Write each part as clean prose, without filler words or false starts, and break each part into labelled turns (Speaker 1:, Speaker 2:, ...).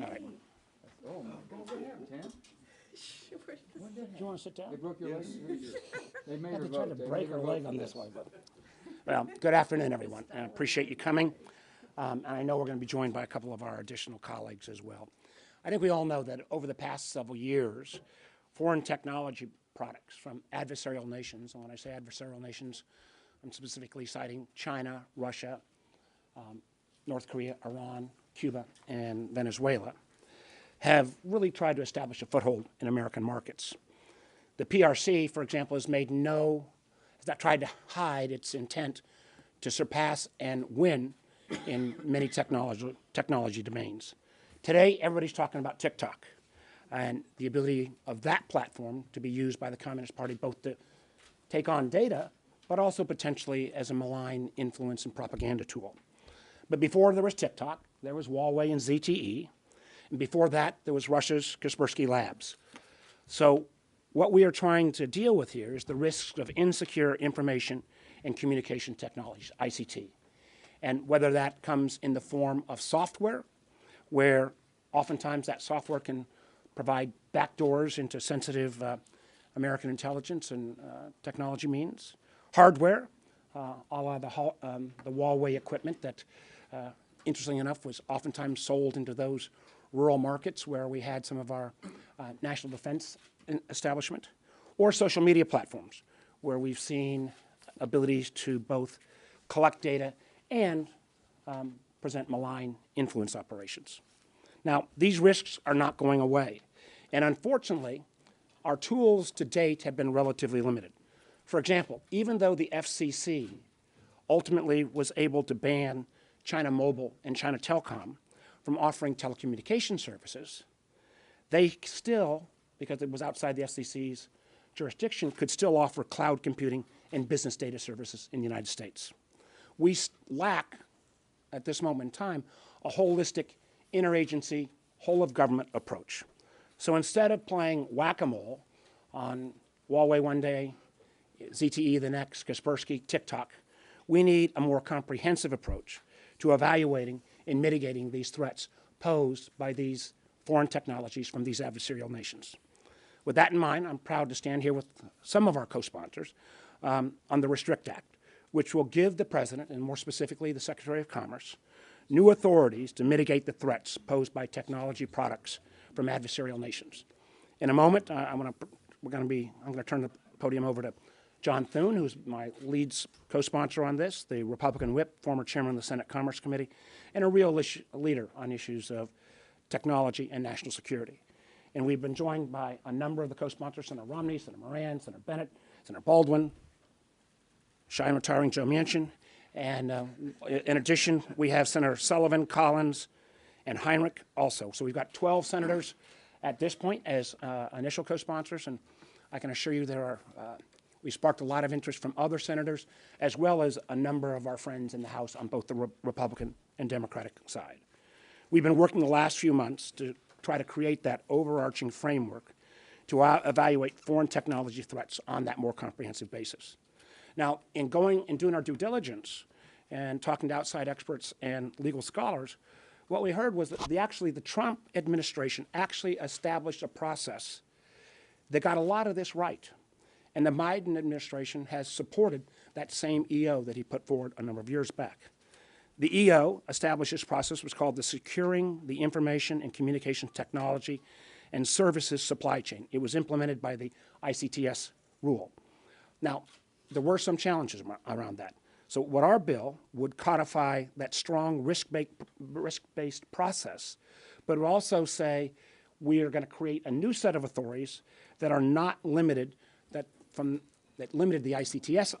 Speaker 1: All right.
Speaker 2: Oh, my God, what happened, Tam?
Speaker 1: Do you want to sit down?
Speaker 2: They broke your leg? They made her
Speaker 1: They
Speaker 2: vote.
Speaker 1: tried to
Speaker 2: They
Speaker 1: break
Speaker 2: made
Speaker 1: her
Speaker 2: vote
Speaker 1: leg
Speaker 2: for
Speaker 1: on this one. But. Well, good afternoon, everyone. I appreciate you coming. And I know we're going to be joined by a couple of our additional colleagues as well. I think we all know that over the past several years, foreign technology products from adversarial nations, and when I say adversarial nations, I'm specifically citing China, Russia, North Korea, Iran, Cuba, and Venezuela, have really tried to establish a foothold in American markets. The PRC, for example, has not tried to hide its intent to surpass and win in many technology domains. Today, everybody's talking about TikTok and the ability of that platform to be used by the Communist Party both to take on data, but also potentially as a malign influence and propaganda tool. But before there was TikTok, there was Huawei and ZTE, and before that, there was Russia's Kaspersky Labs. So what we are trying to deal with here is the risks of insecure information and communication technologies, ICT. And whether that comes in the form of software, where oftentimes that software can provide backdoors into sensitive American intelligence and technology means. Hardware, a la the Huawei equipment that, interestingly enough, was oftentimes sold into those rural markets where we had some of our national defense establishment, or social media platforms, where we've seen abilities to both collect data and present malign influence operations. Now, these risks are not going away. And unfortunately, our tools to date have been relatively limited. For example, even though the FCC ultimately was able to ban China Mobile and China Telecom from offering telecommunication services, they still, because it was outside the FCC's jurisdiction, could still offer cloud computing and business data services in the United States. We lack, at this moment in time, a holistic interagency, whole-of-government approach. So instead of playing whack-a-mole on Huawei one day, ZTE the next, Kaspersky, TikTok, we need a more comprehensive approach to evaluating and mitigating these threats posed by these foreign technologies from these adversarial nations. With that in mind, I'm proud to stand here with some of our co-sponsors on the Restrict Act, which will give the President, and more specifically the Secretary of Commerce, new authorities to mitigate the threats posed by technology products from adversarial nations. In a moment, I'm going to turn the podium over to John Thune, who's my lead co-sponsor on this, the Republican whip, former chairman of the Senate Commerce Committee, and a real leader on issues of technology and national security. And we've been joined by a number of the co-sponsors, Senator Romney, Senator Moran, Senator Bennett, Senator Baldwin, shy and retiring Joe Manchin. And in addition, we have Senator Sullivan, Collins, and Heinrich also. So we've got 12 senators at this point as initial co-sponsors, and I can assure you we sparked a lot of interest from other senators, as well as a number of our friends in the House on both the Republican and Democratic side. We've been working the last few months to try to create that overarching framework to evaluate foreign technology threats on that more comprehensive basis. Now, in going and doing our due diligence and talking to outside experts and legal scholars, what we heard was that the Trump administration actually established a process that got a lot of this right. And the Biden administration has supported that same EO that he put forward a number of years back. The EO established this process, was called the Securing the Information and Communication Technology and Services Supply Chain. It was implemented by the ICTS rule. Now, there were some challenges around that. So what our bill would codify that strong risk-based process, but would also say we are going to create a new set of authorities that are not limited, that that limited the ICTS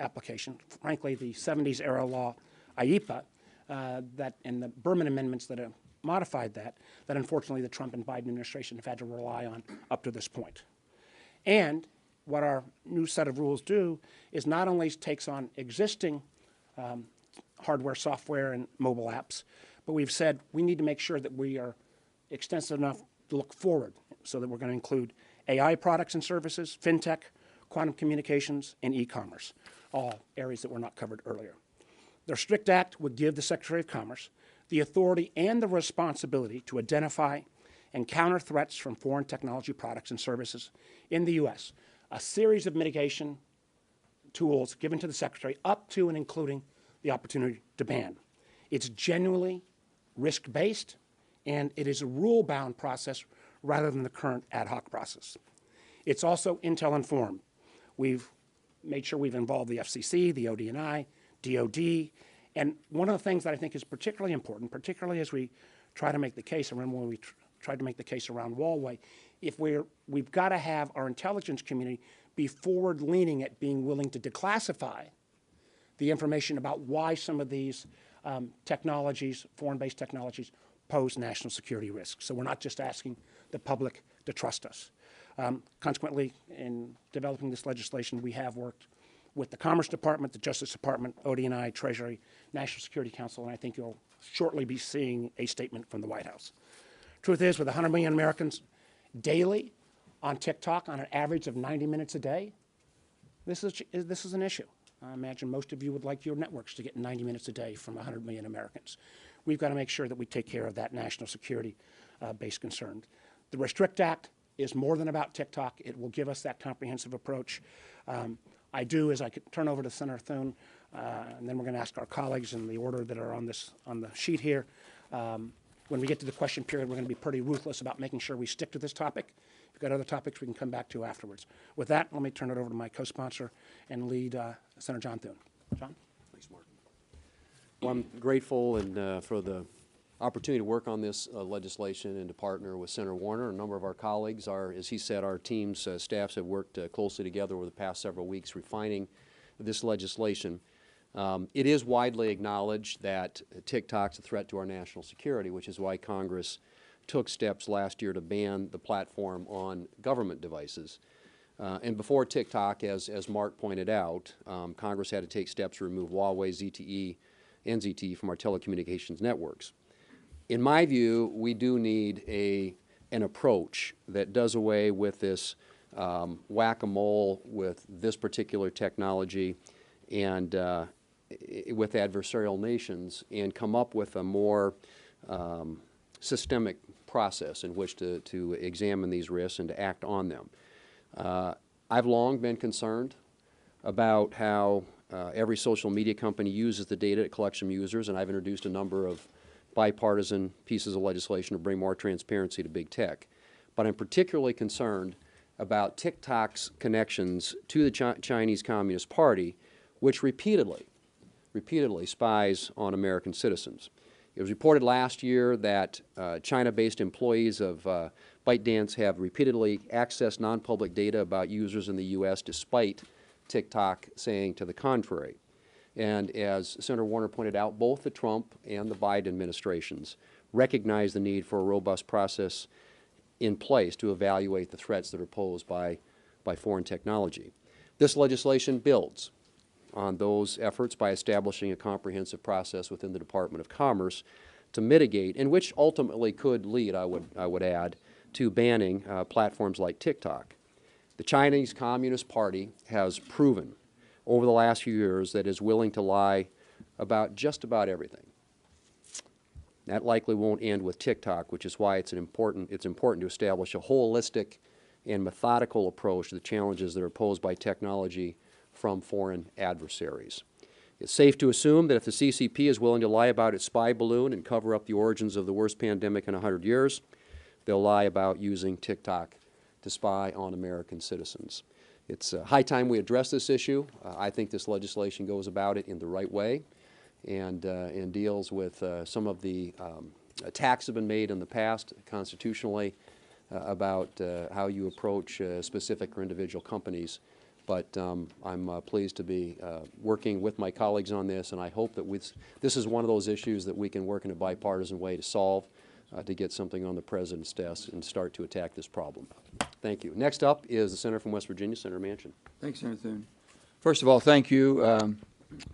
Speaker 1: application, frankly, the 70s era law, IEPA, and the Berman amendments that modified that unfortunately the Trump and Biden administration have had to rely on up to this point. And what our new set of rules do is not only takes on existing hardware, software, and mobile apps, but we've said we need to make sure that we are extensive enough to look forward, so that we're going to include AI products and services, fintech, quantum communications, and e-commerce, all areas that were not covered earlier. The Restrict Act would give the Secretary of Commerce the authority and the responsibility to identify and counter threats from foreign technology products and services in the U.S., a series of mitigation tools given to the Secretary up to and including the opportunity to ban. It's genuinely risk-based, and it is a rule-bound process rather than the current ad hoc process. It's also Intel-informed. We've made sure we've involved the FCC, the ODNI, DOD, and one of the things that I think is particularly important, particularly as we try to make the case, I remember when we tried to make the case around Huawei, we've got to have our intelligence community be forward-leaning at being willing to declassify the information about why some of these technologies, foreign-based technologies, pose national security risks. So we're not just asking the public to trust us. Consequently, in developing this legislation, we have worked with the Commerce Department, the Justice Department, ODNI, Treasury, National Security Council, and I think you'll shortly be seeing a statement from the White House. Truth is, with 100 million Americans daily on TikTok on an average of 90 minutes a day, this is an issue. I imagine most of you would like your networks to get 90 minutes a day from 100 million Americans. We've got to make sure that we take care of that national security-based concern. The Restrict Act is more than about TikTok. It will give us that comprehensive approach. I do, as I could turn over to Senator Thune, and then we're going to ask our colleagues in the order that are on the sheet here. When we get to the question period, we're going to be pretty ruthless about making sure we stick to this topic. If we've got other topics we can come back to afterwards. With that, let me turn it over to my co-sponsor and lead, Senator John Thune. John?
Speaker 3: Thanks, Mark. Well, I'm grateful for the opportunity to work on this legislation and to partner with Senator Warner. A number of our colleagues as he said, our teams, staffs have worked closely together over the past several weeks refining this legislation. It is widely acknowledged that TikTok's a threat to our national security, which is why Congress took steps last year to ban the platform on government devices. And before TikTok, as Mark pointed out, Congress had to take steps to remove Huawei, ZTE, and ZTE from our telecommunications networks. In my view, we do need an approach that does away with this whack-a-mole with this particular technology and with adversarial nations, and come up with a more systemic process in which to examine these risks and to act on them. I've long been concerned about how every social media company uses the data it collects from users, and I've introduced a number of bipartisan pieces of legislation to bring more transparency to big tech. But I'm particularly concerned about TikTok's connections to the Chinese Communist Party, which repeatedly spies on American citizens. It was reported last year that China-based employees of ByteDance have repeatedly accessed non-public data about users in the U.S. despite TikTok saying to the contrary. And as Senator Warner pointed out, both the Trump and the Biden administrations recognize the need for a robust process in place to evaluate the threats that are posed by foreign technology. This legislation builds on those efforts by establishing a comprehensive process within the Department of Commerce to mitigate, and which ultimately could lead, I would add, to banning platforms like TikTok. The Chinese Communist Party has proven over the last few years that is willing to lie about just about everything. That likely won't end with TikTok, which is why it's important to establish a holistic and methodical approach to the challenges that are posed by technology from foreign adversaries. It's safe to assume that if the CCP is willing to lie about its spy balloon and cover up the origins of the worst pandemic in 100 years, they'll lie about using TikTok to spy on American citizens. It's high time we address this issue. I think this legislation goes about it in the right way and deals with some of the attacks that have been made in the past constitutionally about how you approach specific or individual companies But I'm pleased to be working with my colleagues on this, and I hope that this is one of those issues that we can work in a bipartisan way to solve, to get something on the President's desk and start to attack this problem. Thank you. Next up is the Senator from West Virginia, Senator Manchin.
Speaker 2: Thanks, Senator Thune. First of all, thank you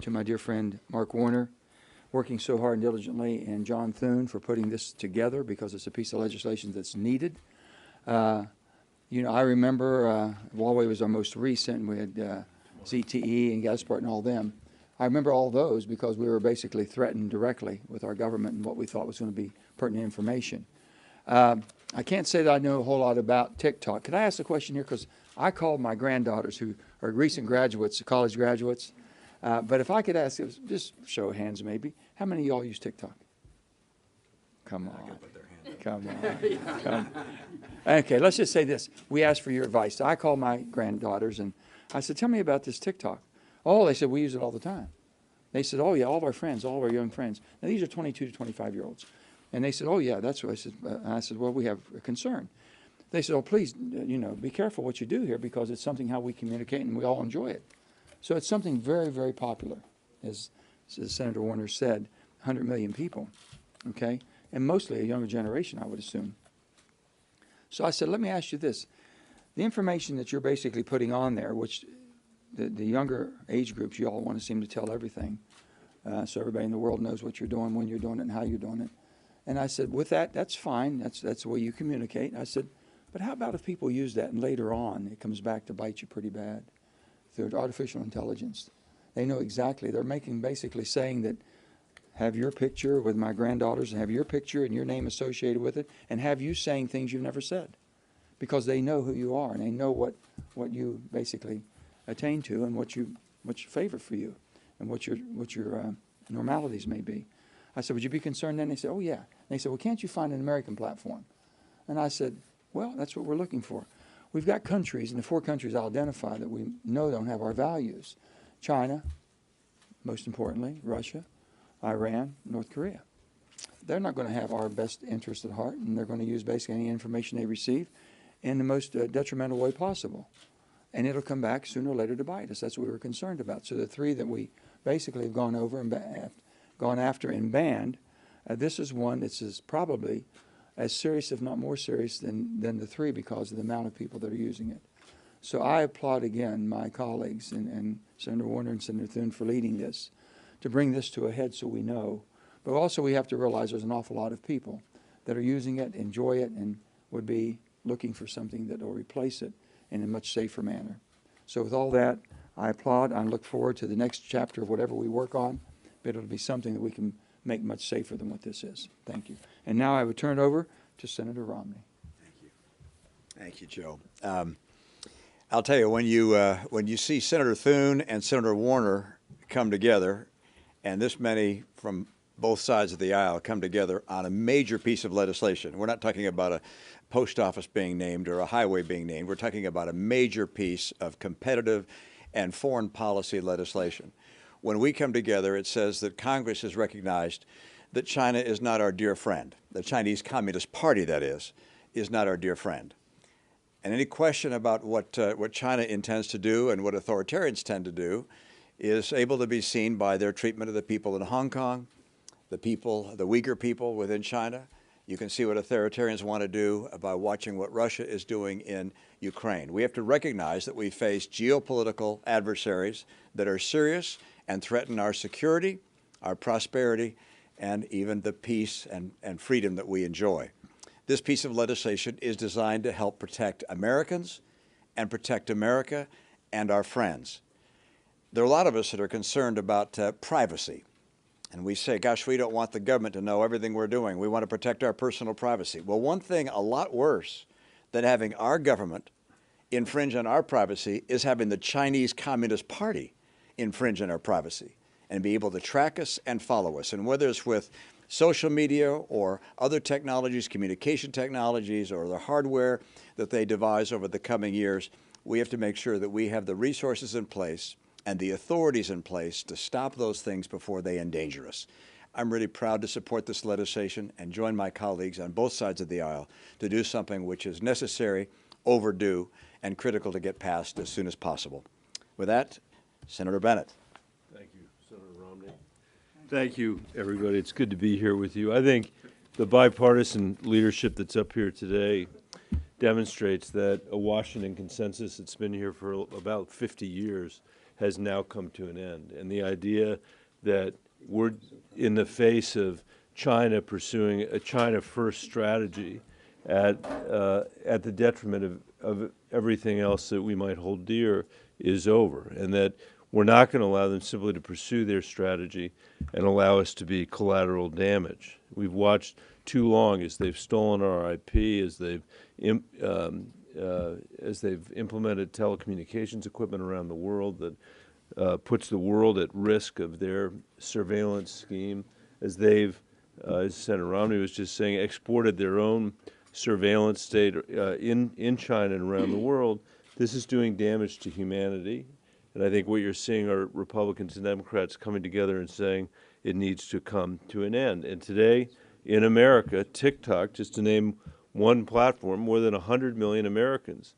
Speaker 2: to my dear friend Mark Warner, working so hard and diligently, and John Thune for putting this together, because it's a piece of legislation that's needed. You know, I remember Huawei was our most recent. We had ZTE and Gaspart and all them. I remember all those because we were basically threatened directly with our government and what we thought was going to be pertinent information. I can't say that I know a whole lot about TikTok. Could I ask a question here? Because I called my granddaughters, who are recent graduates, college graduates. But if I could ask, just show of hands maybe, how many of y'all use TikTok? Come on. Come on. Come. Okay, let's just say this. We asked for your advice. So I called my granddaughters and I said, tell me about this TikTok. Oh, they said, we use it all the time. They said, oh, yeah, all of our friends, all of our young friends. Now, these are 22 to 25-year-olds. And they said, oh, yeah, that's what I said. And I said, well, we have a concern. They said, oh, please, you know, be careful what you do here, because it's something how we communicate and we all enjoy it. So it's something very, very popular, as Senator Warner said, 100 million people, okay? And mostly a younger generation, I would assume. So I said, let me ask you this. The information that you're basically putting on there, which the younger age groups, you all want to seem to tell everything, so everybody in the world knows what you're doing, when you're doing it, and how you're doing it. And I said, with that, that's fine. That's the way you communicate. I said, but how about if people use that and later on it comes back to bite you pretty bad through artificial intelligence? They know exactly. They're basically saying that, have your picture with my granddaughters, and have your picture and your name associated with it, and have you saying things you've never said, because they know who you are and they know what you basically attain to and what's your favorite for you and what your normalities may be. I said, would you be concerned then? They said, oh yeah. And they said, well, can't you find an American platform? And I said, well, that's what we're looking for. We've got countries, and the 4 countries I'll identify that we know don't have our values: China, most importantly, Russia, Iran, North Korea. They're not going to have our best interest at heart, and they're going to use basically any information they receive in the most detrimental way possible. And it'll come back sooner or later to bite us. That's what we were concerned about. So the 3 that we basically have gone over and gone after and banned, this is one that's probably as serious, if not more serious, than the 3, because of the amount of people that are using it. So I applaud again my colleagues and Senator Warner and Senator Thune for leading this, to bring this to a head so we know. But also we have to realize there's an awful lot of people that are using it, enjoy it, and would be looking for something that will replace it in a much safer manner. So with all that, I applaud. I look forward to the next chapter of whatever we work on, but it'll be something that we can make much safer than what this is. Thank you. And now I would turn it over to Senator Romney.
Speaker 4: Thank you. Thank you, Joe. I'll tell you, when you see Senator Thune and Senator Warner come together, and this many from both sides of the aisle come together on a major piece of legislation. We're not talking about a post office being named or a highway being named. We're talking about a major piece of competitive and foreign policy legislation. When we come together, it says that Congress has recognized that China is not our dear friend. The Chinese Communist Party, that is not our dear friend. And any question about what China intends to do and what authoritarians tend to do is able to be seen by their treatment of the people in Hong Kong, the Uyghur people within China. You can see what authoritarians want to do by watching what Russia is doing in Ukraine. We have to recognize that we face geopolitical adversaries that are serious and threaten our security, our prosperity, and even the peace and freedom that we enjoy. This piece of legislation is designed to help protect Americans and protect America and our friends. There are a lot of us that are concerned about privacy. And we say, gosh, we don't want the government to know everything we're doing. We want to protect our personal privacy. Well, one thing a lot worse than having our government infringe on our privacy is having the Chinese Communist Party infringe on our privacy and be able to track us and follow us. And whether it's with social media or other technologies, communication technologies, or the hardware that they devise over the coming years, we have to make sure that we have the resources in place and the authorities in place to stop those things before they endanger us. I'm really proud to support this legislation and join my colleagues on both sides of the aisle to do something which is necessary, overdue, and critical to get passed as soon as possible. With that, Senator Bennett.
Speaker 5: Thank you, Senator Romney. Thank you, everybody. It's good to be here with you. I think the bipartisan leadership that's up here today demonstrates that a Washington consensus that's been here for about 50 years has now come to an end. And the idea that we're in the face of China pursuing a China-first strategy at the detriment of everything else that we might hold dear is over, and that we're not going to allow them simply to pursue their strategy and allow us to be collateral damage. We've watched too long as they've stolen our IP, as they've implemented telecommunications equipment around the world that puts the world at risk of their surveillance scheme, as they've, as Senator Romney was just saying, exported their own surveillance state in China and around the world. This is doing damage to humanity. And I think what you're seeing are Republicans and Democrats coming together and saying it needs to come to an end. And today, in America, TikTok, just to name one platform, more than 100 million Americans,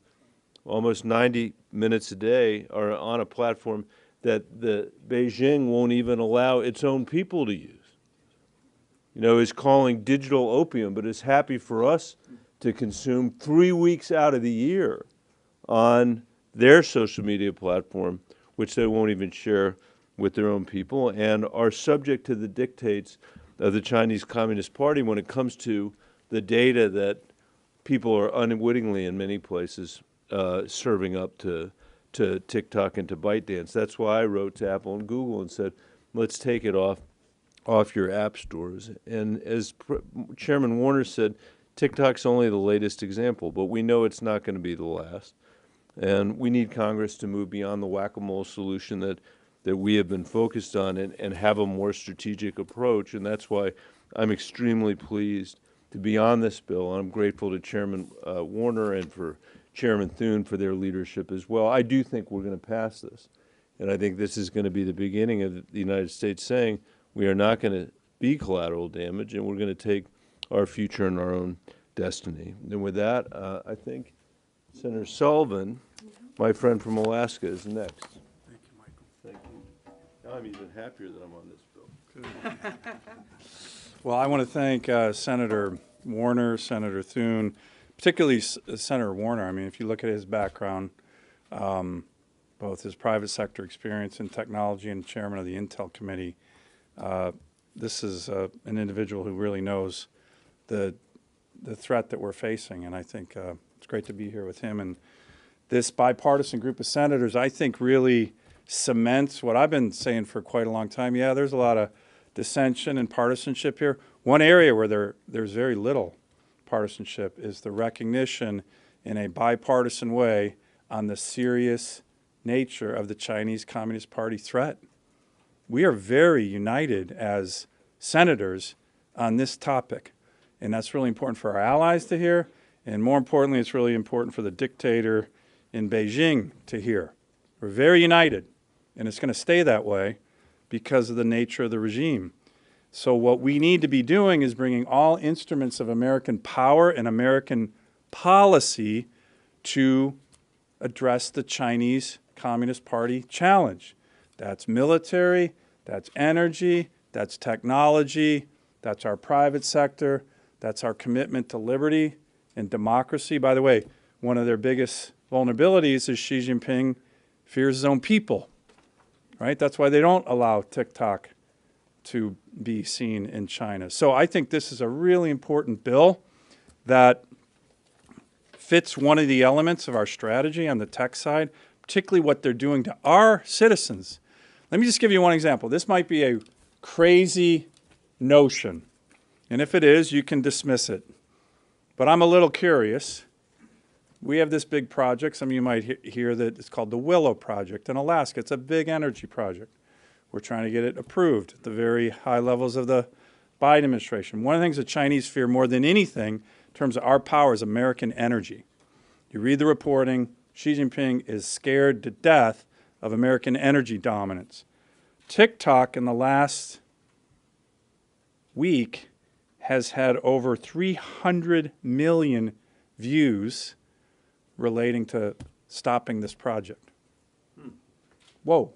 Speaker 5: almost 90 minutes a day, are on a platform that the Beijing won't even allow its own people to use. You know, is calling digital opium, but is happy for us to consume 3 weeks out of the year on their social media platform, which they won't even share with their own people, and are subject to the dictates of the Chinese Communist Party when it comes to the data that people are unwittingly in many places serving up to TikTok and to ByteDance. That's why I wrote to Apple and Google and said, let's take it off your app stores. And as Chairman Warner said, TikTok's only the latest example, but we know it's not going to be the last. And we need Congress to move beyond the whack-a-mole solution that we have been focused on and have a more strategic approach. And that's why I'm extremely pleased to be on this bill. And I'm grateful to Chairman Warner and for Chairman Thune for their leadership as well. I do think we're going to pass this. And I think this is going to be the beginning of the United States saying we are not going to be collateral damage, and we're going to take our future in our own destiny. And with that, I think Senator Sullivan, my friend from Alaska, is next.
Speaker 1: Thank you, Michael.
Speaker 5: Thank you. Now I'm even happier that I'm on this bill.
Speaker 6: Well, I want to thank Senator Warner, Senator Thune, particularly Senator Warner. I mean, if you look at his background, both his private sector experience in technology and chairman of the Intel Committee, this is an individual who really knows the threat that we're facing, and I think it's great to be here with him. And this bipartisan group of senators, I think, really cements what I've been saying for quite a long time. Yeah, there's a lot of dissension and partisanship here. One area where there's very little partisanship is the recognition in a bipartisan way on the serious nature of the Chinese Communist Party threat. We are very united as senators on this topic, and that's really important for our allies to hear, and more importantly, it's really important for the dictator in Beijing to hear. We're very united, and it's going to stay that way because of the nature of the regime. So what we need to be doing is bringing all instruments of American power and American policy to address the Chinese Communist Party challenge. That's military, that's energy, that's technology, that's our private sector, that's our commitment to liberty and democracy. By the way, one of their biggest vulnerabilities is Xi Jinping fears his own people, right? That's why they don't allow TikTok to be seen in China. So I think this is a really important bill that fits one of the elements of our strategy on the tech side, particularly what they're doing to our citizens. Let me just give you one example. This might be a crazy notion, and if it is, you can dismiss it. But I'm a little curious. We have this big project. Some of you might hear that it's called the Willow Project in Alaska. It's a big energy project. We're trying to get it approved at the very high levels of the Biden administration. One of the things the Chinese fear more than anything in terms of our power is American energy. You read the reporting, Xi Jinping is scared to death of American energy dominance. TikTok in the last week has had over 300 million views relating to stopping this project. whoa,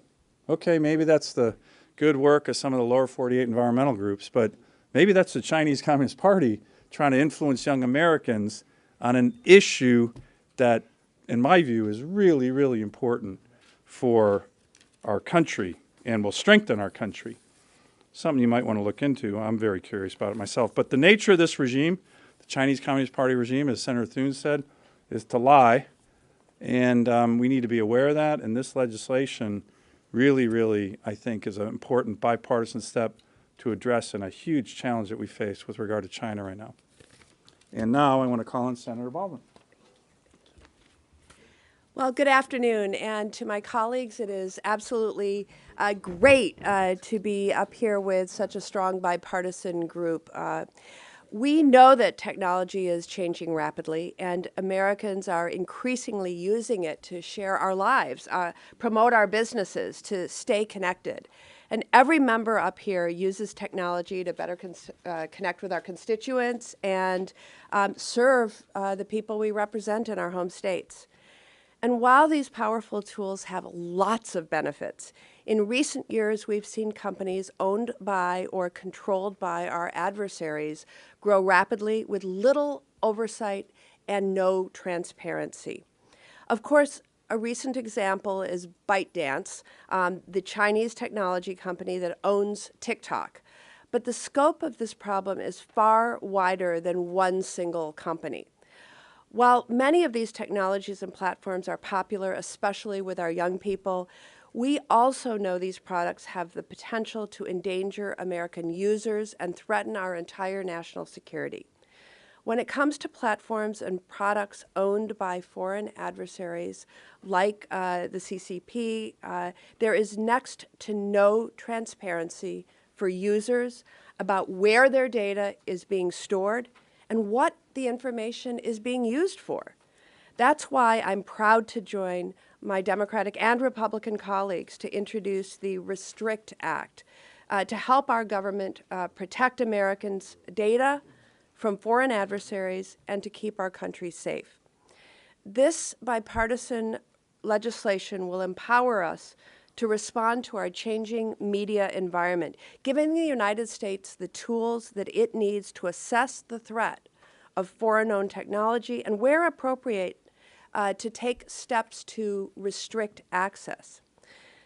Speaker 6: okay, maybe that's the good work of some of the lower 48 environmental groups, but maybe that's the Chinese Communist Party trying to influence young Americans on an issue that, in my view, is really, really important for our country and will strengthen our country. Something you might want to look into. I'm very curious about it myself. But the nature of this regime, the Chinese Communist Party regime, as Senator Thune said, is to lie. And we need to be aware of that. And this legislation really, really, I think, is an important bipartisan step to address a huge challenge that we face with regard to China right now. And now I want to call on Senator Baldwin.
Speaker 7: Well, good afternoon, and to my colleagues, it is absolutely great to be up here with such a strong bipartisan group. We know that technology is changing rapidly, and Americans are increasingly using it to share our lives, promote our businesses, to stay connected. And every member up here uses technology to better connect with our constituents and serve the people we represent in our home states. And while these powerful tools have lots of benefits, in recent years we've seen companies owned by or controlled by our adversaries grow rapidly with little oversight and no transparency. Of course, a recent example is ByteDance, the Chinese technology company that owns TikTok. But the scope of this problem is far wider than one single company. While many of these technologies and platforms are popular, especially with our young people, we also know these products have the potential to endanger American users and threaten our entire national security. When it comes to platforms and products owned by foreign adversaries like the CCP, there is next to no transparency for users about where their data is being stored and what the information is being used for. That's why I'm proud to join my Democratic and Republican colleagues to introduce the Restrict Act to help our government protect Americans' data from foreign adversaries and to keep our country safe. This bipartisan legislation will empower us to respond to our changing media environment, giving the United States the tools that it needs to assess the threat of foreign-owned technology and, where appropriate, to take steps to restrict access.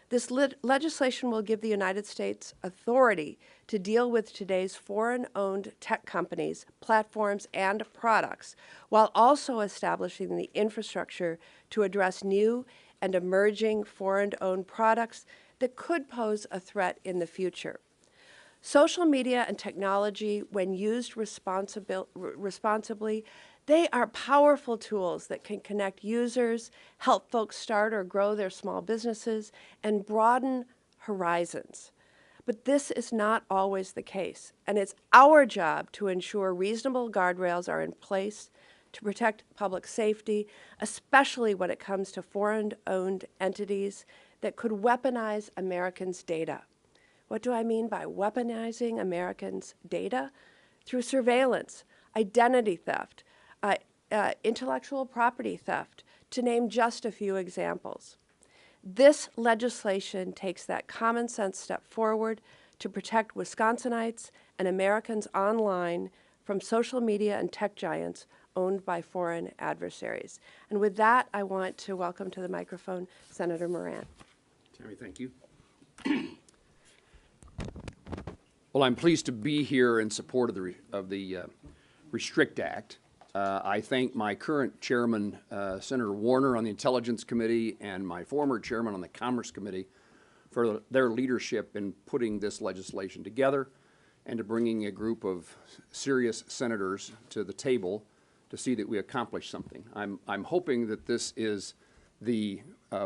Speaker 7: This legislation will give the United States authority to deal with today's foreign-owned tech companies, platforms, and products, while also establishing the infrastructure to address new and emerging foreign-owned products that could pose a threat in the future. Social media and technology, when used responsibly, they are powerful tools that can connect users, help folks start or grow their small businesses, and broaden horizons. But this is not always the case, and it's our job to ensure reasonable guardrails are in place to protect public safety, especially when it comes to foreign-owned entities that could weaponize Americans' data. What do I mean by weaponizing Americans' data? Through surveillance, identity theft, intellectual property theft, to name just a few examples. This legislation takes that common sense step forward to protect Wisconsinites and Americans online from social media and tech giants owned by foreign adversaries. And with that, I want to welcome to the microphone Senator Moran.
Speaker 8: Tammy, thank you. Well, I'm pleased to be here in support of the Restrict Act. I thank my current chairman, Senator Warner, on the Intelligence Committee, and my former chairman on the Commerce Committee for their leadership in putting this legislation together and to bringing a group of serious senators to the table to see that we accomplish something. I'm hoping that this is the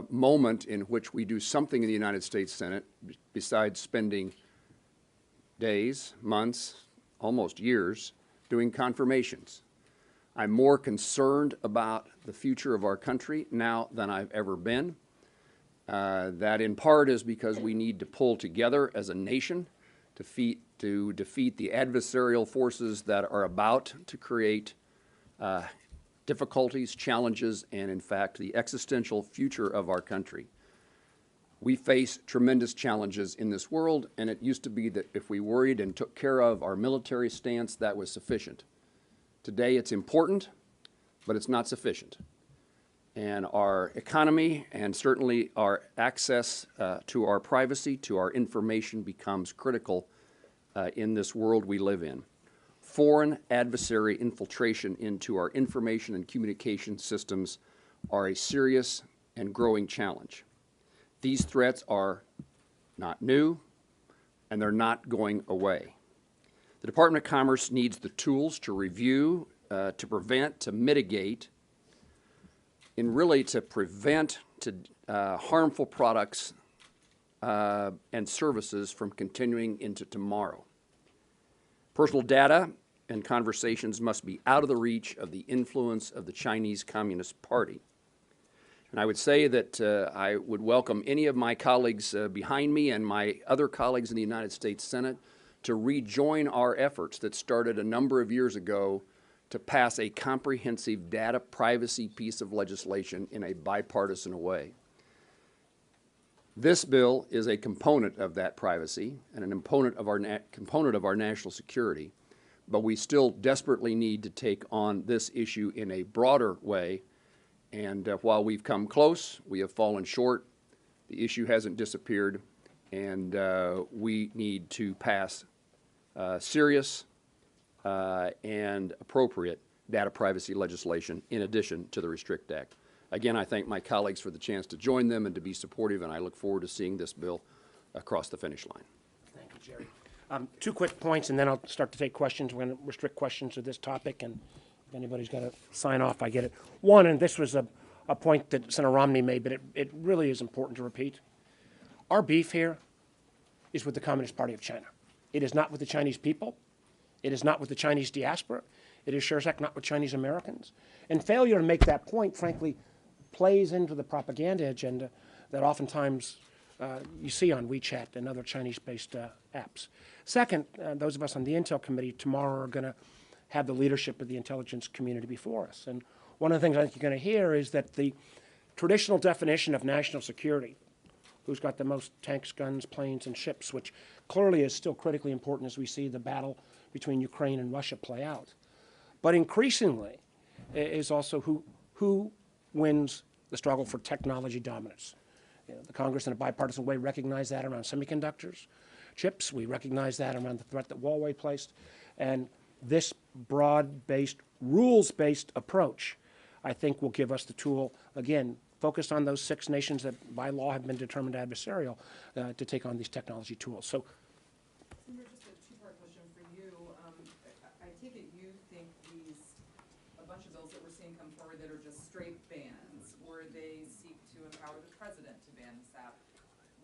Speaker 8: moment in which we do something in the United States Senate besides spending days, months, almost years doing confirmations. I'm more concerned about the future of our country now than I've ever been. That in part is because we need to pull together as a nation to defeat the adversarial forces that are about to create difficulties, challenges, and in fact the existential future of our country. We face tremendous challenges in this world, and it used to be that if we worried and took care of our military stance, that was sufficient. Today, it's important, but it's not sufficient. And our economy and certainly our access to our privacy, to our information becomes critical in this world we live in. Foreign adversary infiltration into our information and communication systems are a serious and growing challenge. These threats are not new, and they're not going away. The Department of Commerce needs the tools to review, to prevent, to mitigate, and really to prevent harmful products and services from continuing into tomorrow. Personal data and conversations must be out of the reach of the influence of the Chinese Communist Party. And I would say that I would welcome any of my colleagues behind me and my other colleagues in the United States Senate to rejoin our efforts that started a number of years ago to pass a comprehensive data privacy piece of legislation in a bipartisan way. This bill is a component of that privacy and an component of our national security, but we still desperately need to take on this issue in a broader way. And while we've come close, we have fallen short. The issue hasn't disappeared, and we need to pass serious and appropriate data privacy legislation in addition to the RESTRICT Act. Again, I thank my colleagues for the chance to join them and to be supportive, and I look forward to seeing this bill across the finish line.
Speaker 1: Thank you, Jerry. 2 quick points, and then I'll start to take questions. We're going to restrict questions to this topic, and if anybody's got to sign off, I get it. One, and this was a point that Senator Romney made, but it really is important to repeat. Our beef here is with the Communist Party of China. It is not with the Chinese people. It is not with the Chinese diaspora. It is sure as heck not with Chinese Americans. And failure to make that point, frankly, plays into the propaganda agenda that oftentimes you see on WeChat and other Chinese-based apps. Second, those of us on the Intel Committee tomorrow are going to have the leadership of the intelligence community before us. And one of the things I think you're going to hear is that the traditional definition of national security, who's got the most tanks, guns, planes, and ships, which clearly is still critically important as we see the battle between Ukraine and Russia play out. But increasingly is also who wins the struggle for technology dominance. You know, the Congress in a bipartisan way recognized that around semiconductors, chips. We recognize that around the threat that Huawei placed. And this broad-based, rules-based approach, I think, will give us the tool, again, focused on those 6 nations that by law have been determined adversarial to take on these technology tools. So,
Speaker 9: Senator, just a 2-part question for you. I take it you think a bunch of bills that we're seeing come forward that are just straight bans, or they seek to empower the president to ban this app,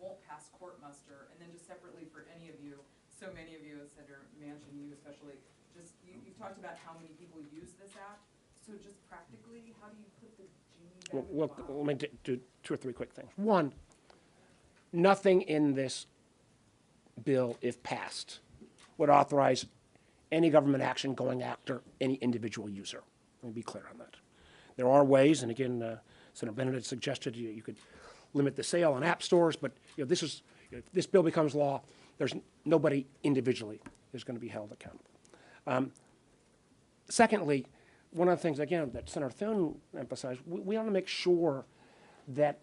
Speaker 9: won't pass court muster, and then just separately for any of you, so many of you, as Senator Manchin, you especially, just you've talked about how many people use this app. So just practically, how do you put the genie back in the bottle?
Speaker 1: let me do 2 or 3 quick things. One, nothing in this bill, if passed, would authorize any government action going after any individual user. Let me be clear on that. There are ways, and again, Senator Bennett had suggested you could limit the sale on app stores, but if this bill becomes law, there's nobody individually is going to be held accountable. Secondly, one of the things, again, that Senator Thune emphasized, we want to make sure that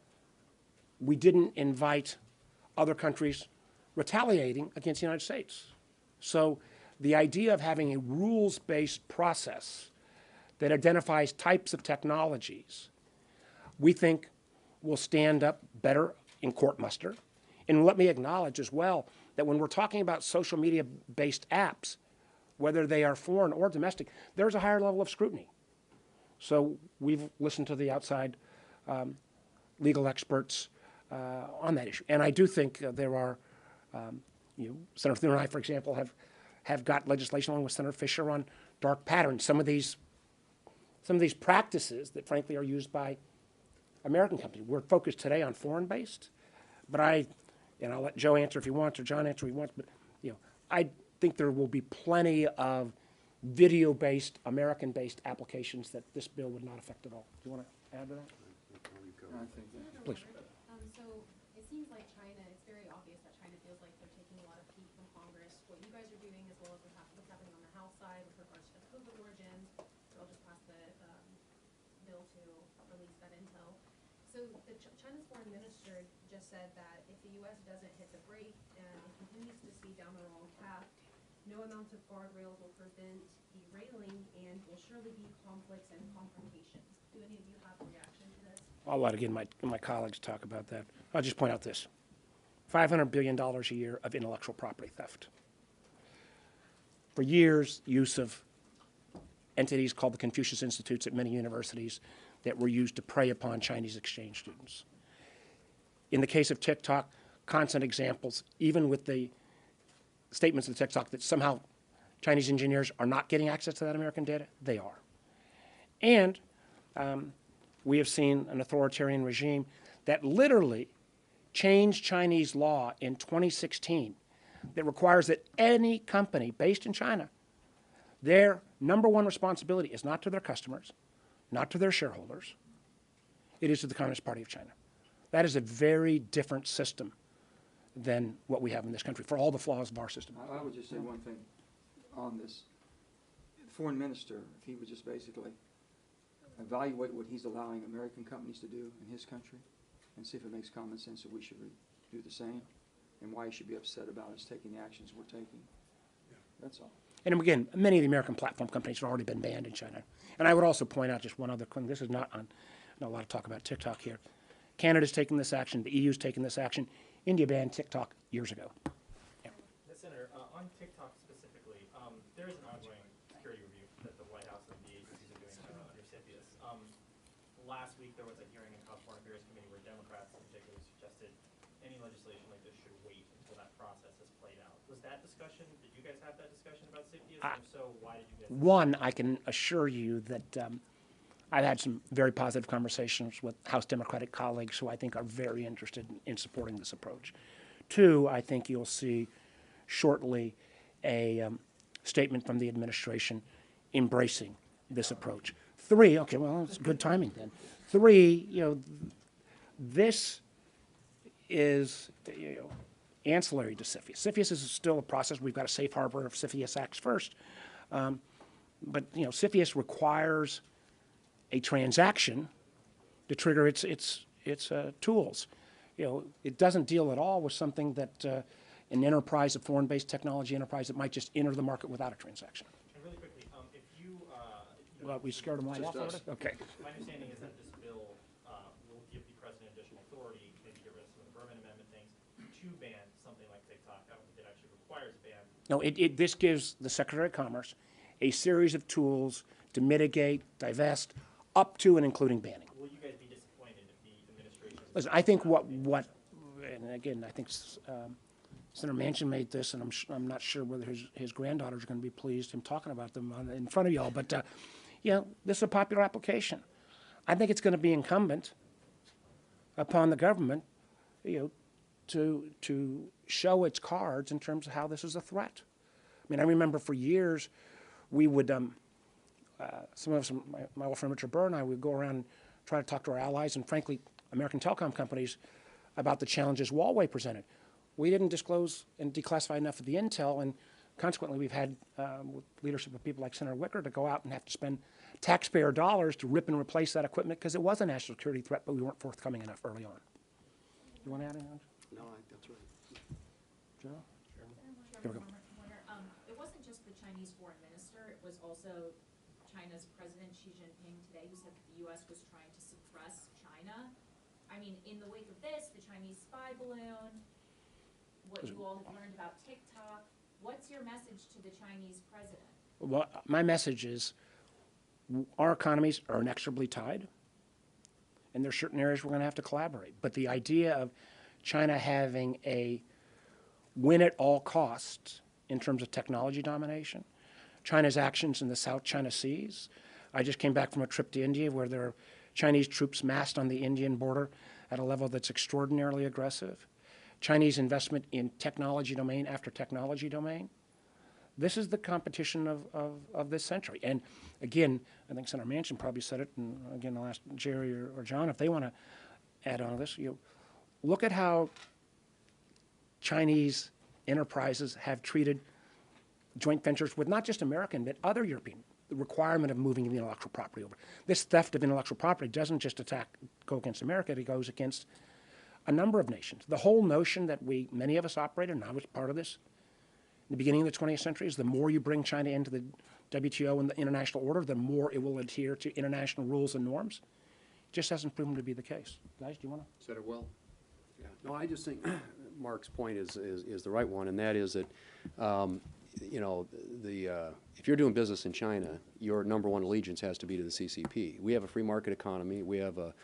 Speaker 1: we didn't invite other countries retaliating against the United States. So the idea of having a rules-based process that identifies types of technologies, we think will stand up better in court muster. And let me acknowledge as well that when we're talking about social media-based apps, whether they are foreign or domestic, there's a higher level of scrutiny. So we've listened to the outside legal experts on that issue. And I do think there are, Senator Thune and I, for example, have got legislation along with Senator Fisher on dark patterns. Some of these practices that frankly are used by American companies. We're focused today on foreign-based, but I'll let Joe answer if he wants or John answer if he wants, but I think there will be plenty of video-based, American-based applications that this bill would not affect at all. Do you want to add to that? Please.
Speaker 10: So it seems like fail to release that intel. So China's foreign minister just said that if the U.S. doesn't hit the brake and it continues to speed down the wrong path, no amount of guardrails will prevent derailing and will surely be conflicts and confrontations. Do any of you have a reaction to this?
Speaker 1: I'll let again my colleagues talk about that. I'll just point out this. $500 billion a year of intellectual property theft. For years, use of entities called the Confucius Institutes at many universities that were used to prey upon Chinese exchange students. In the case of TikTok, constant examples, even with the statements of TikTok that somehow Chinese engineers are not getting access to that American data, they are. And we have seen an authoritarian regime that literally changed Chinese law in 2016 that requires that any company based in China, their number one responsibility is not to their customers, not to their shareholders, it is to the Communist Party of China. That is a very different system than what we have in this country, for all the flaws of our system.
Speaker 2: I would just say one thing on this. The foreign minister, if he would just basically evaluate what he's allowing American companies to do in his country and see if it makes common sense that we should do the same, and why he should be upset about us taking the actions we're taking. That's all.
Speaker 1: And again, many of the American platform companies have already been banned in China. And I would also point out just one other thing. This is not a lot of talk about TikTok here. Canada's taken this action. The EU's taken this action. India banned TikTok years ago. Yeah.
Speaker 11: Senator, on TikTok specifically, there is an ongoing security review that the White House and the agencies are doing under CFIUS. Last week there was a hearing in House Foreign Affairs Committee where Democrats in particular suggested any legislation like this should wait until that process has played out. Was that discussion, did you guys have that discussion about CFIUS? And if so, why did you guys?
Speaker 1: One, I can assure you that I've had some very positive conversations with House Democratic colleagues who I think are very interested in supporting this approach. Two, I think you'll see shortly a statement from the administration embracing this approach. Three, okay, well, it's good timing then. Three, this is ancillary to CFIUS. CFIUS is still a process. We've got a safe harbor of CFIUS Acts first. But CFIUS requires a transaction to trigger its tools. It doesn't deal at all with something that an enterprise, a foreign-based technology enterprise that might just enter the market without a transaction.
Speaker 11: And really quickly, if you,
Speaker 1: Well, we scared them all off already? Okay.
Speaker 11: my understanding is that this bill will give the president additional authority, maybe get rid of some of the Berman Amendment things, to ban something like TikTok. I don't think it actually requires a ban.
Speaker 1: No, this gives the Secretary of Commerce a series of tools to mitigate, divest, up to and including banning.
Speaker 11: Will you guys be disappointed if the administration?
Speaker 1: Listen, I think and again, I think Senator Manchin made this, and I'm not sure whether his granddaughters are going to be pleased him talking about them in front of y'all, but this is a popular application. I think it's going to be incumbent upon the government, to show its cards in terms of how this is a threat. I mean, I remember for years we would, some of us, my old friend Richard Burr and I, would go around and try to talk to our allies and, frankly, American telecom companies about the challenges Huawei presented. We didn't disclose and declassify enough of the intel, and consequently, we've had with leadership of people like Senator Wicker to go out and have to spend taxpayer dollars to rip and replace that equipment because it was a national security threat, but we weren't forthcoming enough early on. You want to add anything?
Speaker 3: No, that's right.
Speaker 1: Joe?
Speaker 10: Here we go. It wasn't just the Chinese foreign minister, it was also China's President Xi Jinping today who said that the U.S. was trying to suppress China. I mean, in the wake of this, the Chinese spy balloon, what you all have learned about TikTok, what's your message to the Chinese president?
Speaker 1: Well, my message is our economies are inexorably tied, and there are certain areas we're going to have to collaborate. But the idea of China having a win at all costs in terms of technology domination, China's actions in the South China Seas. I just came back from a trip to India where there are Chinese troops massed on the Indian border at a level that's extraordinarily aggressive. Chinese investment in technology domain after technology domain. This is the competition of this century. And again, I think Senator Manchin probably said it, and again, I'll ask Jerry or John if they want to add on to this. Look at how Chinese enterprises have treated joint ventures with not just American, but other European the requirement of moving the intellectual property over. This theft of intellectual property doesn't just go against America, it goes against a number of nations. The whole notion that many of us operated, and I was part of this, in the beginning of the 20th century, is the more you bring China into the WTO and the international order, the more it will adhere to international rules and norms. It just hasn't proven to be the case. Guys, do you want to?
Speaker 3: Said it well. Yeah. No, I just think Mark's point is the right one, and that is that, you know, if you're doing business in China, your number one allegiance has to be to the CCP. We have a free market economy. We have a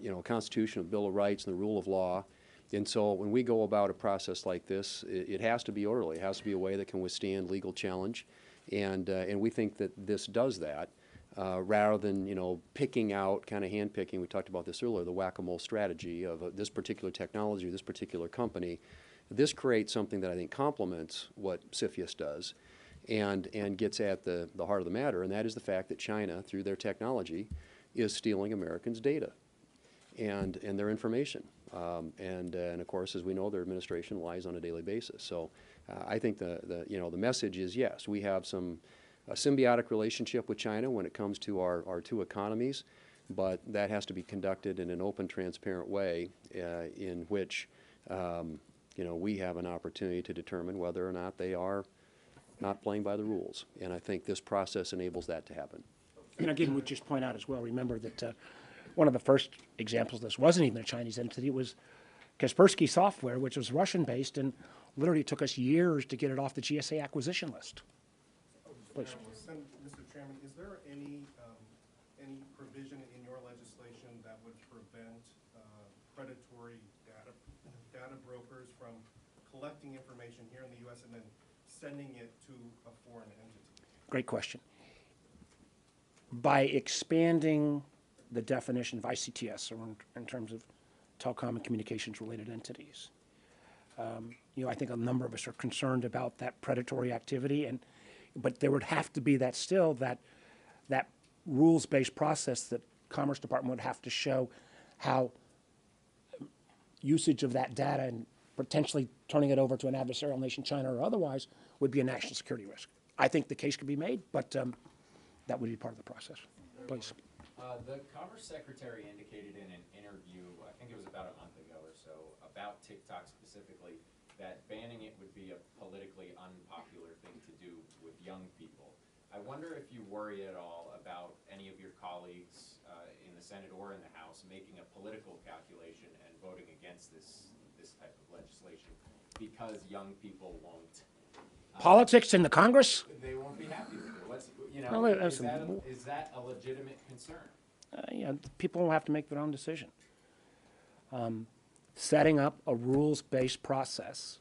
Speaker 3: you know, constitution, a Bill of Rights, and the rule of law. And so when we go about a process like this, it has to be orderly. It has to be a way that can withstand legal challenge. And we think that this does that, rather than, you know, picking out, kind of hand-picking, we talked about this earlier, the whack-a-mole strategy of this particular technology or this particular company. This creates something that I think complements what CFIUS does and gets at the heart of the matter, and that is the fact that China, through their technology, is stealing Americans' data and their information. And of course, as we know, their administration lies on a daily basis. So I think you know, the message is, yes, we have a symbiotic relationship with China when it comes to our two economies, but that has to be conducted in an open, transparent way in which you know, we have an opportunity to determine whether or not they are not playing by the rules. And I think this process enables that to happen.
Speaker 1: And again, we just point out as well, remember that one of the first examples of this wasn't even a Chinese entity. It was Kaspersky Software, which was Russian-based, and literally took us years to get it off the GSA acquisition list. Please.
Speaker 12: Mr. Chairman, is there any provision in your legislation that would prevent predatory data brokers from collecting information here in the U.S. and then sending it to a foreign entity?
Speaker 1: Great question. By expanding the definition of ICTS, or in terms of telecom and communications-related entities, you know, I think a number of us are concerned about that predatory activity, but there would have to be that rules-based process that Commerce Department would have to show how usage of that data and potentially turning it over to an adversarial nation, China or otherwise, would be a national security risk. I think the case could be made, but that would be part of the process. Please.
Speaker 13: The Commerce Secretary indicated in an interview, I think it was about a month ago or so, about TikTok specifically, that banning it would be a politically unpopular thing to do with young people. I wonder if you worry at all about any of your colleagues in the Senate or in the House making a political calculation and voting against this type of legislation because young people won't.
Speaker 1: Politics in the Congress?
Speaker 13: They won't be happy with it. You know,
Speaker 1: Well,
Speaker 13: is that a legitimate concern?
Speaker 1: You know, people will have to make their own decision. Setting up a rules-based process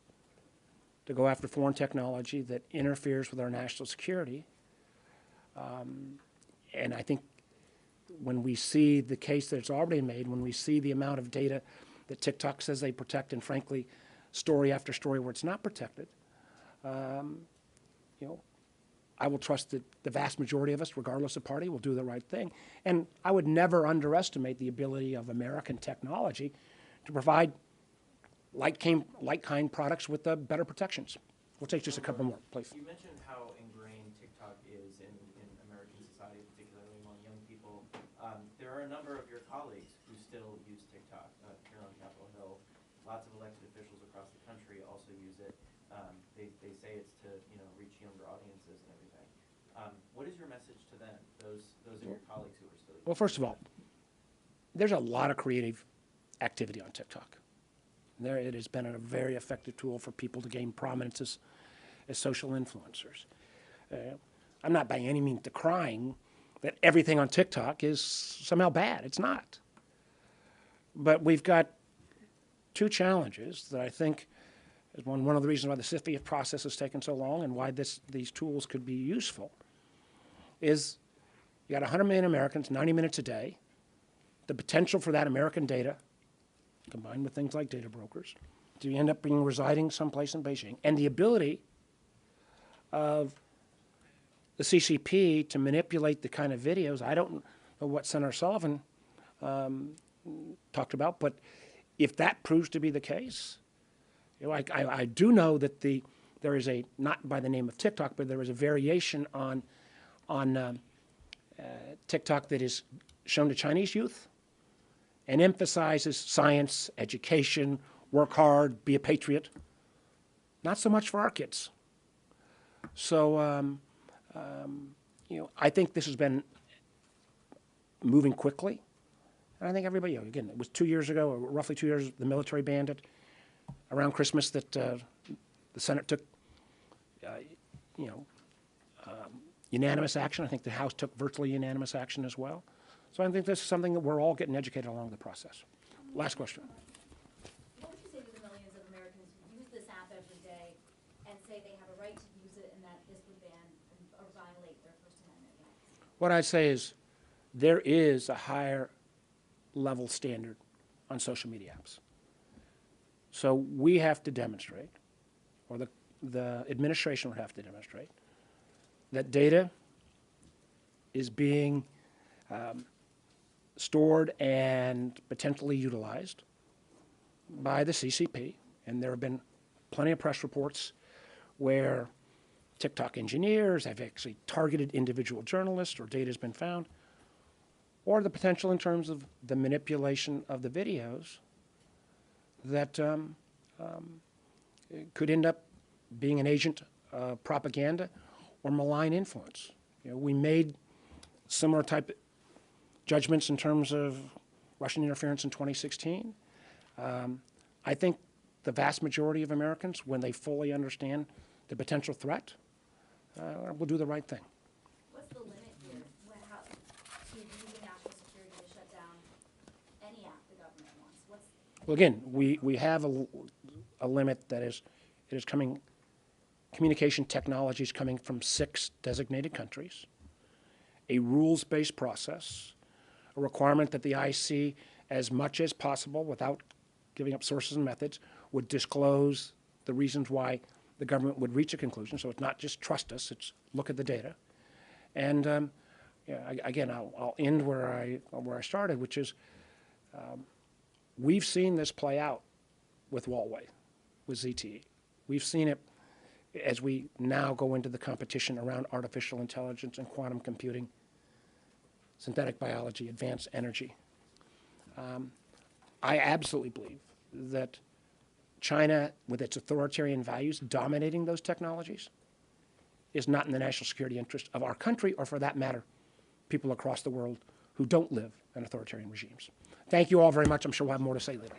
Speaker 1: to go after foreign technology that interferes with our national security. And I think when we see the case that's already made, when we see the amount of data that TikTok says they protect, and frankly, story after story where it's not protected, you know, I will trust that the vast majority of us, regardless of party, will do the right thing. And I would never underestimate the ability of American technology to provide like-kind products with better protections. We'll take just a couple more, please.
Speaker 11: You mentioned how ingrained TikTok is in American society, particularly among young people. There are a number of your colleagues who still use TikTok here on Capitol Hill. Lots of elected officials across the country also use it. They say it's to, you know, reach younger audiences and everything. What is your message to them, those of your colleagues who are still using it?
Speaker 1: Well, first of all, there's a lot of creative activity on TikTok. It has been a very effective tool for people to gain prominence as social influencers. I'm not by any means decrying that everything on TikTok is somehow bad. It's not. But we've got two challenges that I think is one of the reasons why the CFIUS process has taken so long and why these tools could be useful is you got 100 million Americans, 90 minutes a day, the potential for that American data, combined with things like data brokers, to end up being residing someplace in Beijing, and the ability of the CCP to manipulate the kind of videos. I don't know what Senator Sullivan talked about, but if that proves to be the case, you know, I do know that there is not by the name of TikTok, but there is a variation on on TikTok that is shown to Chinese youth and emphasizes science, education, work hard, be a patriot. Not so much for our kids. So, I think this has been moving quickly. And I think everybody, again, it was 2 years ago, or roughly 2 years, the military banned it. Around Christmas that the Senate took, unanimous action. I think the House took virtually unanimous action as well. So I think this is something that we're all getting educated along the process. Last question.
Speaker 10: What would you say to the millions of Americans who use this app every day and say they have a right to use it and that this would ban or violate their First Amendment rights?
Speaker 1: What I'd say is there is a higher level standard on social media apps. So we have to demonstrate, or the administration would have to demonstrate, that data is being stored and potentially utilized by the CCP. And there have been plenty of press reports where TikTok engineers have actually targeted individual journalists or data has been found, or the potential in terms of the manipulation of the videos that could end up being an agent of propaganda or malign influence. We made similar type judgments in terms of Russian interference in 2016. I think the vast majority of Americans, when they fully understand the potential threat, will do the right thing.
Speaker 10: What's the limit here to using national security to shut down any app the government wants?
Speaker 1: Well, again, we have a limit that is, it is coming, communication technologies coming from 6 designated countries, a rules-based process, a requirement that the IC, as much as possible, without giving up sources and methods, would disclose the reasons why the government would reach a conclusion. So it's not just trust us, it's look at the data. And again, I'll end where I started, which is we've seen this play out with Huawei, with ZTE. We've seen it as we now go into the competition around artificial intelligence and quantum computing, synthetic biology, advanced energy. I absolutely believe that China, with its authoritarian values dominating those technologies, is not in the national security interest of our country, or for that matter, people across the world who don't live in authoritarian regimes. Thank you all very much. I'm sure we'll have more to say later.